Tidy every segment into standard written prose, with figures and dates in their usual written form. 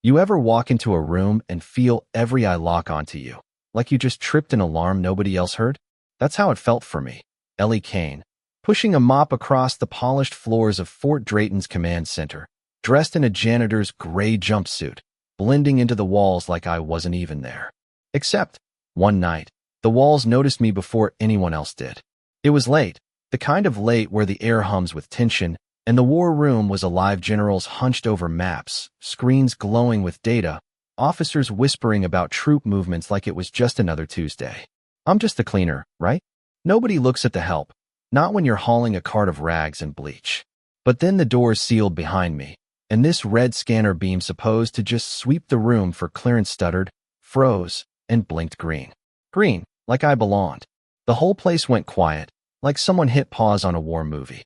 You ever walk into a room and feel every eye lock onto you, like you just tripped an alarm nobody else heard? That's how it felt for me. Ellie Kane, pushing a mop across the polished floors of Fort Drayton's command center, dressed in a janitor's gray jumpsuit, blending into the walls like I wasn't even there. Except, one night, the walls noticed me before anyone else did. It was late, the kind of late where the air hums with tension, and the war room was alive. Generals hunched over maps, screens glowing with data, officers whispering about troop movements like it was just another Tuesday. I'm just the cleaner, right? Nobody looks at the help, not when you're hauling a cart of rags and bleach. But then the doors sealed behind me, and this red scanner beam supposed to just sweep the room for clearance stuttered, froze, and blinked green. Green, like I belonged. The whole place went quiet, like someone hit pause on a war movie.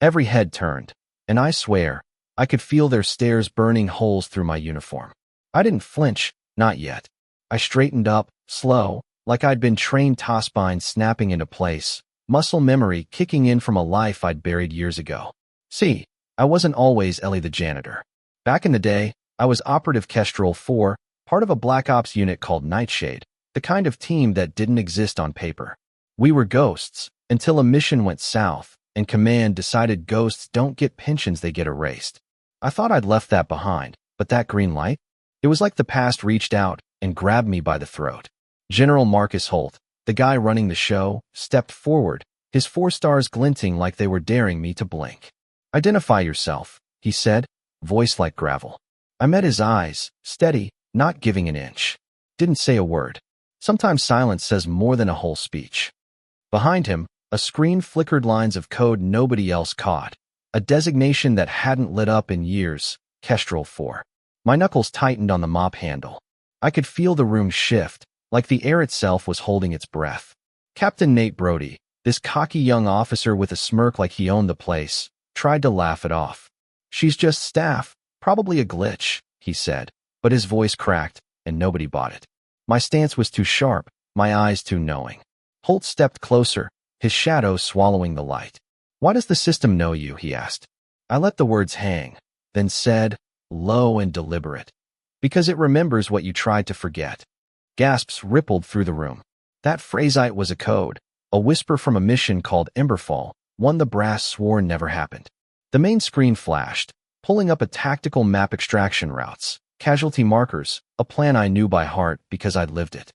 Every head turned, and I swear, I could feel their stares burning holes through my uniform. I didn't flinch, not yet. I straightened up, slow, like I'd been trained, toe spine snapping into place, muscle memory kicking in from a life I'd buried years ago. See, I wasn't always Ellie the janitor. Back in the day, I was Operative Kestrel 4, part of a Black Ops unit called Nightshade, the kind of team that didn't exist on paper. We were ghosts, until a mission went south, and Command decided ghosts don't get pensions, they get erased. I thought I'd left that behind, but that green light? It was like the past reached out and grabbed me by the throat. General Marcus Holt, the guy running the show, stepped forward, his 4 stars glinting like they were daring me to blink. Identify yourself, he said, voice like gravel. I met his eyes, steady, not giving an inch. Didn't say a word. Sometimes silence says more than a whole speech. Behind him, a screen flickered lines of code nobody else caught, a designation that hadn't lit up in years, Kestrel 4. My knuckles tightened on the mop handle. I could feel the room shift, like the air itself was holding its breath. Captain Nate Brody, this cocky young officer with a smirk like he owned the place, tried to laugh it off. She's just staff, probably a glitch, he said, but his voice cracked, and nobody bought it. My stance was too sharp, my eyes too knowing. Holt stepped closer, his shadow swallowing the light. Why does the system know you? He asked. I let the words hang, then said, low and deliberate. Because it remembers what you tried to forget. Gasps rippled through the room. That phrasite was a code, a whisper from a mission called Emberfall, one the brass swore never happened. The main screen flashed, pulling up a tactical map, extraction routes, casualty markers, a plan I knew by heart because I'd lived it.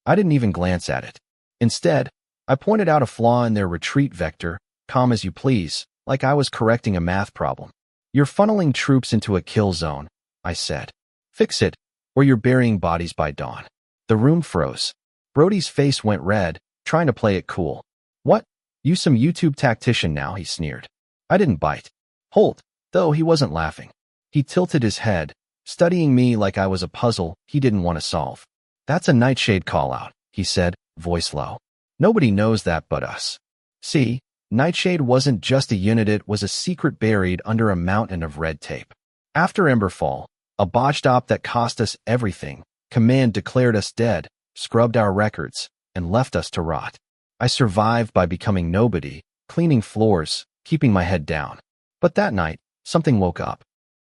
I didn't even glance at it. Instead, I pointed out a flaw in their retreat vector, calm as you please, like I was correcting a math problem. You're funneling troops into a kill zone, I said. Fix it, or you're burying bodies by dawn. The room froze. Brody's face went red, trying to play it cool. What? You some YouTube tactician now, he sneered. I didn't bite. Holt, though, he wasn't laughing. He tilted his head, studying me like I was a puzzle he didn't want to solve. That's a Nightshade call-out, he said, voice low. Nobody knows that but us. See, Nightshade wasn't just a unit, it was a secret buried under a mountain of red tape. After Emberfall, a botched op that cost us everything, Command declared us dead, scrubbed our records, and left us to rot. I survived by becoming nobody, cleaning floors, keeping my head down. But that night, something woke up.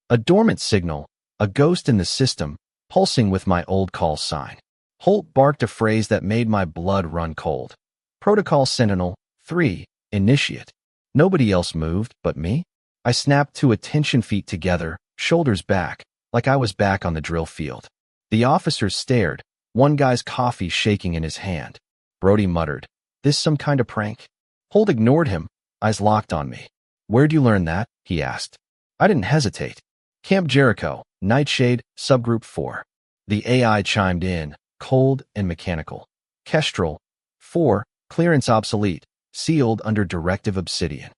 A dormant signal, a ghost in the system, pulsing with my old call sign. Holt barked a phrase that made my blood run cold. Protocol Sentinel 3, Initiate. Nobody else moved but me. I snapped to attention, feet together, shoulders back, like I was back on the drill field. The officers stared, one guy's coffee shaking in his hand. Brody muttered, "This some kind of prank?" Holt ignored him, eyes locked on me. "Where'd you learn that?" he asked. I didn't hesitate. Camp Jericho, Nightshade, Subgroup 4. The AI chimed in, cold and mechanical. Kestrel 4, clearance obsolete, sealed under Directive Obsidian.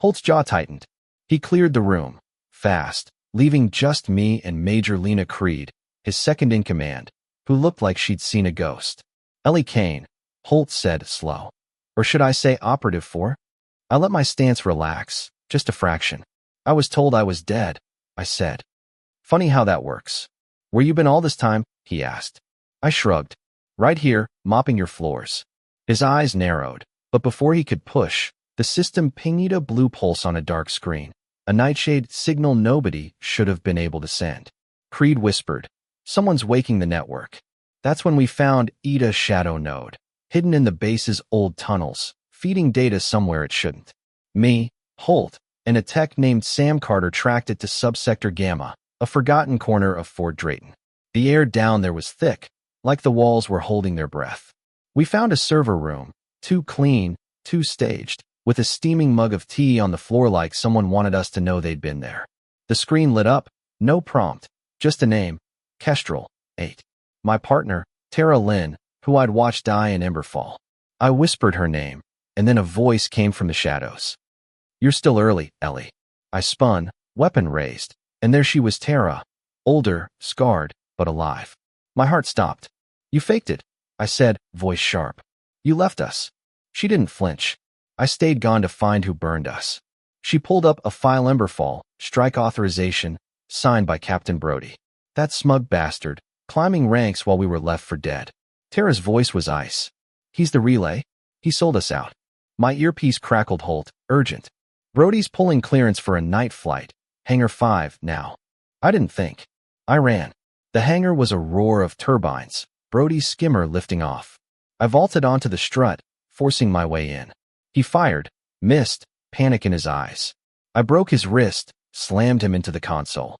Holt's jaw tightened. He cleared the room, fast, leaving just me and Major Lena Creed, his second-in-command, who looked like she'd seen a ghost. Ellie Kane, Holt said, slow. Or should I say Operative 4? I let my stance relax, just a fraction. I was told I was dead, I said. Funny how that works. Where you been all this time? He asked. I shrugged. Right here, mopping your floors. His eyes narrowed, but before he could push, the system pinged a blue pulse on a dark screen, a Nightshade signal nobody should have been able to send. Creed whispered. Someone's waking the network. That's when we found Ida's shadow node, hidden in the base's old tunnels, feeding data somewhere it shouldn't. Me, Holt, and a tech named Sam Carter tracked it to Subsector Gamma, a forgotten corner of Fort Drayton. The air down there was thick, like the walls were holding their breath. We found a server room, too clean, too staged, with a steaming mug of tea on the floor like someone wanted us to know they'd been there. The screen lit up, no prompt, just a name, Kestrel, 8. My partner, Tara Lynn, who I'd watched die in Emberfall. I whispered her name, and then a voice came from the shadows. You're still early, Ellie. I spun, weapon raised, and there she was, Tara, older, scarred, but alive. My heart stopped. You faked it, I said, voice sharp. You left us. She didn't flinch. I stayed gone to find who burned us. She pulled up a file. Emberfall, strike authorization, signed by Captain Brody. That smug bastard, climbing ranks while we were left for dead. Tara's voice was ice. He's the relay. He sold us out. My earpiece crackled. Holt, urgent. Brody's pulling clearance for a night flight. Hangar 5 now. I didn't think. I ran. The hangar was a roar of turbines, Brody's skimmer lifting off. I vaulted onto the strut, forcing my way in. He fired, missed, panic in his eyes. I broke his wrist, slammed him into the console.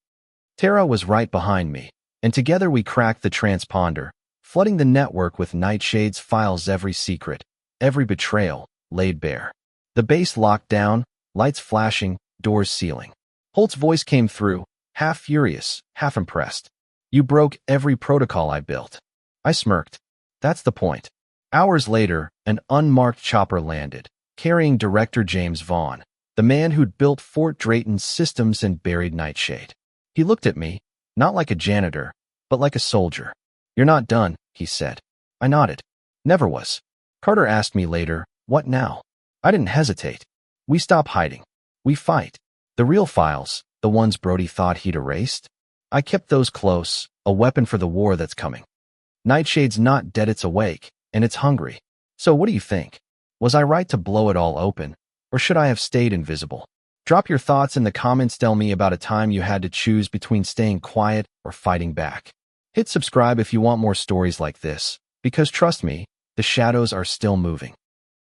Tara was right behind me, and together we cracked the transponder, flooding the network with Nightshade's files. Every secret, every betrayal, laid bare. The base locked down, lights flashing, doors sealing. Holt's voice came through, half furious, half impressed. You broke every protocol I built. I smirked. That's the point. Hours later, an unmarked chopper landed, carrying Director James Vaughn, the man who'd built Fort Drayton's systems and buried Nightshade. He looked at me, not like a janitor, but like a soldier. You're not done, he said. I nodded. Never was. Carter asked me later, what now? I didn't hesitate. We stop hiding. We fight. The real files, the ones Brody thought he'd erased, I kept those close, a weapon for the war that's coming. Nightshade's not dead, it's awake, and it's hungry. So what do you think? Was I right to blow it all open, or should I have stayed invisible? Drop your thoughts in the comments. Tell me about a time you had to choose between staying quiet or fighting back. Hit subscribe if you want more stories like this, because trust me, the shadows are still moving.